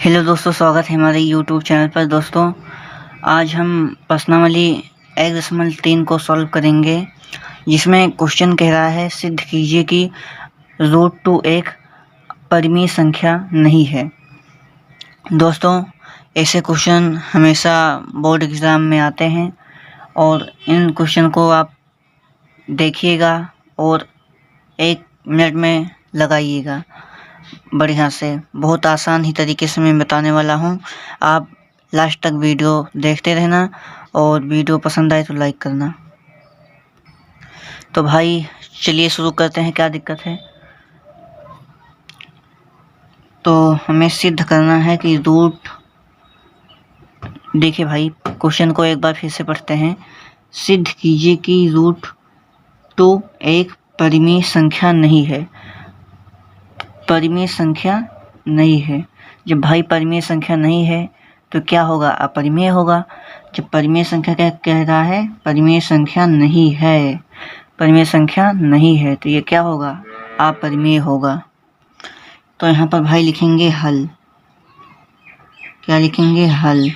Hello दोस्तों, स्वागत है हमारे यूट्यूब चैनल पर। दोस्तों, आज हम प्रश्नावली 1.3 को सॉल्व करेंगे, जिसमें क्वेश्चन कह रहा है सिद्ध कीजिए कि √2 एक परिमेय संख्या नहीं है। दोस्तों, ऐसे क्वेश्चन हमेशा बोर्ड एग्ज़ाम में आते हैं और इन क्वेश्चन को आप देखिएगा और 1 मिनट में लगाइएगा बढ़िया से। बहुत आसान ही तरीके से मैं बताने वाला हूँ। आप लास्ट तक वीडियो देखते रहना और वीडियो पसंद आए तो लाइक करना। तो भाई चलिए शुरू करते हैं। क्या दिक्कत है? तो हमें सिद्ध करना है कि देखिए भाई, क्वेश्चन को एक बार फिर से पढ़ते हैं। सिद्ध कीजिए कि √2 एक परिमेय संख्या नहीं है। परिमेय संख्या नहीं है। जब भाई परिमेय संख्या नहीं है तो क्या होगा? अपरिमेय होगा। जब परिमेय संख्या क्या कह रहा है? परिमेय संख्या नहीं है। परिमेय संख्या नहीं है तो ये क्या होगा? अपरिमेय होगा। तो यहाँ पर भाई लिखेंगे हल। क्या लिखेंगे? हल।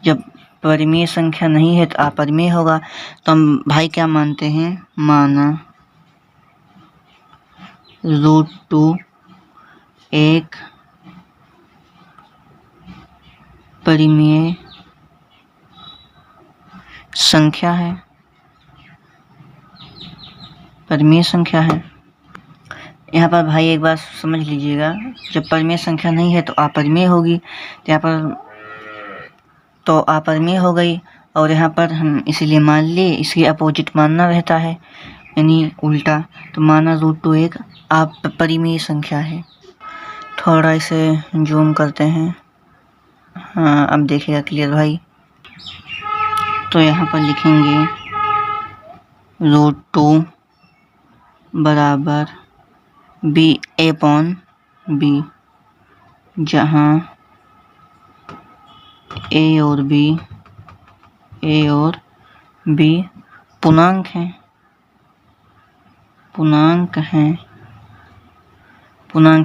जब परिमेय संख्या नहीं है तो अपरिमेय होगा। तो हम भाई क्या मानते हैं? माना √2 एक परिमेय संख्या है। परिमेय संख्या है। यहाँ पर भाई एक बात समझ लीजिएगा, जब परिमेय संख्या नहीं है तो अपरिमेय होगी। तो यहाँ पर तो अपरिमेय हो गई और यहाँ पर हम इसीलिए मान लिए, इसकी अपोजिट मानना रहता है, यानी उल्टा। तो माना √2 एक अपरिमेय संख्या है। थोड़ा इसे जूम करते हैं। हाँ, अब देखिएगा क्लियर भाई। तो यहाँ पर लिखेंगे √2 बराबर a/b, जहाँ a और b पूर्णांक हैं। पूर्णांक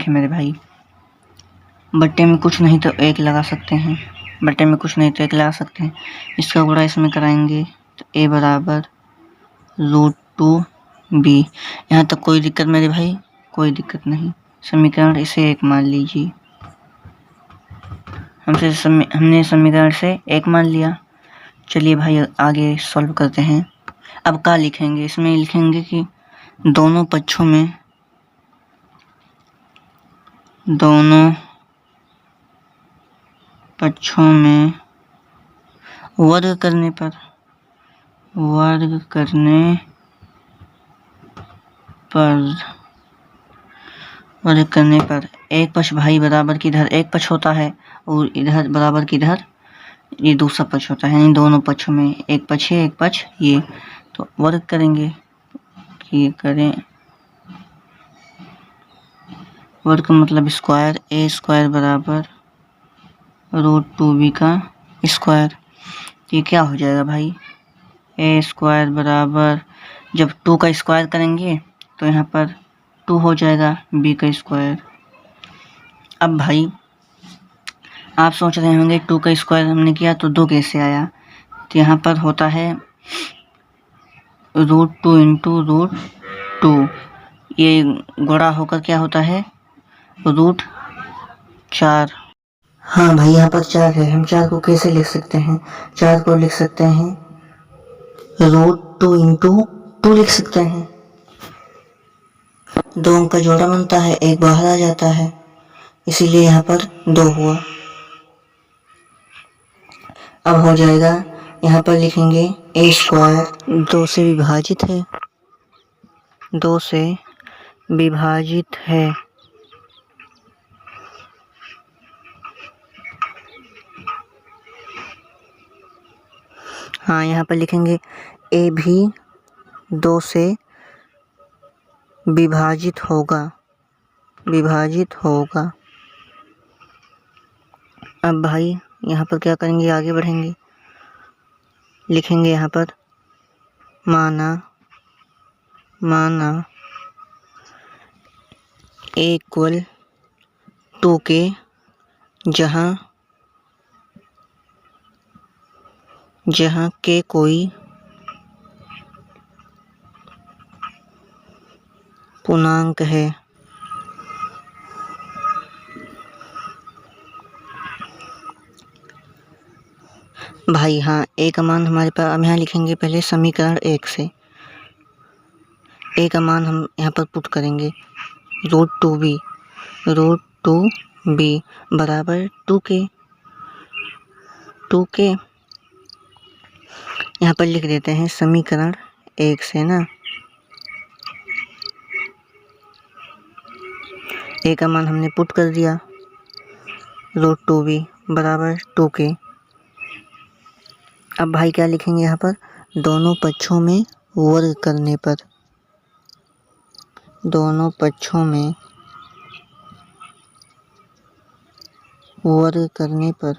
है मेरे भाई। बट्टे में कुछ नहीं तो 1 लगा सकते हैं। इसका गुणा इसमें कराएंगे तो a बराबर √2b। यहाँ तक कोई दिक्कत मेरे भाई? कोई दिक्कत नहीं। समीकरण इसे 1 मान लीजिए। हमने समीकरण से 1 मान लिया। चलिए भाई आगे सॉल्व करते हैं। अब क्या लिखेंगे? इसमें लिखेंगे कि दोनों पक्षों में वर्ग करने पर एक पक्ष भाई बराबर की इधर एक पक्ष होता है और इधर बराबर की इधर ये दूसरा पक्ष होता है, यानी दोनों पक्षों में एक पक्ष है, एक पक्ष ये। तो वर्ग करेंगे कि करें वर्ग का मतलब स्क्वायर। a² बराबर √2b का स्क्वायर। ये क्या हो जाएगा भाई? a² बराबर, जब 2 का स्क्वायर करेंगे तो यहाँ पर 2 हो जाएगा b का स्क्वायर। अब भाई आप सोच रहे होंगे 2 का स्क्वायर हमने किया तो 2 कैसे आया? तो यहाँ पर होता है √2 इंटू √2, ये गुणा होकर क्या होता है? √4। हाँ भाई, यहाँ पर 4 है। हम 4 को कैसे लिख सकते हैं? 4 को लिख सकते हैं √2 इंटू 2 लिख सकते हैं। 2 अंक का जोड़ा बनता है, 1 बाहर आ जाता है, इसीलिए यहाँ पर 2 हुआ। अब हो जाएगा, यहाँ पर लिखेंगे a²। 2 से विभाजित है, 2 से विभाजित है। हाँ, यहाँ पर लिखेंगे a भी 2 से विभाजित होगा। अब भाई यहाँ पर क्या करेंगे? आगे बढ़ेंगे, लिखेंगे यहाँ पर माना a = 2 के जहाँ के कोई पूर्णांक है। भाई हाँ, ए का मान हमारे पास, अब यहाँ लिखेंगे पहले समीकरण 1 से। ए का मान हम यहाँ पर पुट करेंगे, √2b बराबर 2k यहाँ पर लिख देते हैं समीकरण 1 से ना। ए का मान हमने पुट कर दिया, √2b बराबर 2k। अब भाई क्या लिखेंगे यहाँ पर, दोनों पक्षों में वर्ग करने पर, दोनों पक्षों में वर्ग करने पर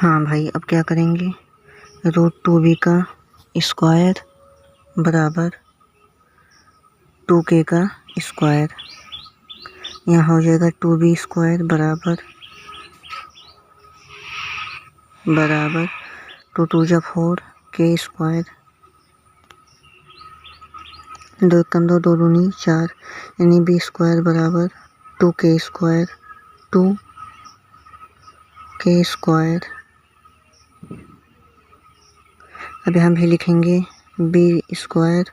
हाँ भाई, अब क्या करेंगे, √2b का स्क्वायर बराबर 2k का स्क्वायर, यहाँ हो जाएगा 2b स्क्वायर बराबर 2 2 जा 4 k स्क्वायर, 2 कम 2 2 दूनी 4, यानी b स्क्वायर बराबर 2k स्क्वायर, 2k स्क्वायर। अब यहाँ भी लिखेंगे b स्क्वायर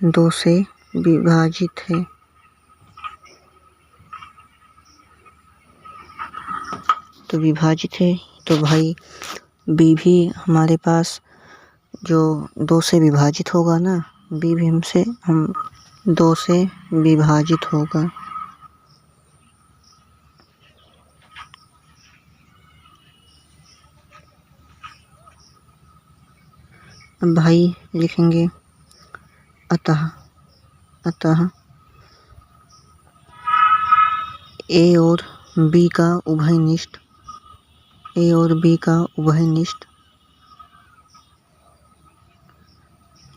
2 से विभाजित है, तो विभाजित है, तो भाई b भी हमारे पास जो 2 से विभाजित होगा ना, b भी हम 2 से विभाजित होगा। अब भाई लिखेंगे अतः a और b का उभयनिष्ठ, a और b का उभयनिष्ठ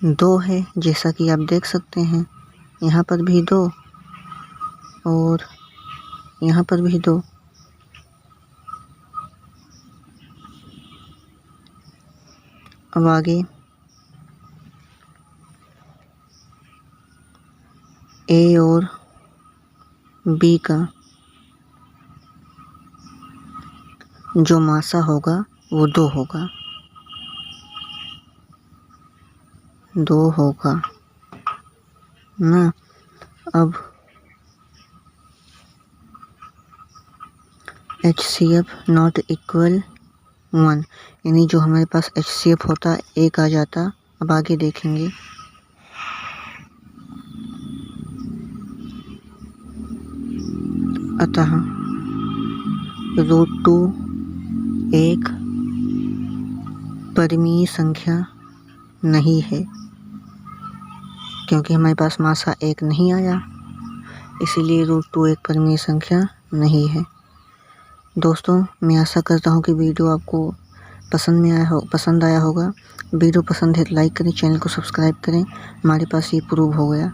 2 है, जैसा कि आप देख सकते हैं, यहाँ पर भी 2 और यहाँ पर भी 2। अब आगे a और b का जो मासा होगा वो 2 होगा ना। अब HCF नॉट इक्वल 1, यानी जो हमारे पास HCF होता 1 आ जाता। अब आगे देखेंगे, अतः √2 एक परिमेय संख्या नहीं है, क्योंकि हमारे पास मासा 1 नहीं आया, इसीलिए √2 एक परिमेय संख्या नहीं है। दोस्तों, मैं आशा करता हूँ कि वीडियो आपको पसंद आया होगा। वीडियो पसंद है तो लाइक करें, चैनल को सब्सक्राइब करें। हमारे पास ये प्रूव हो गया।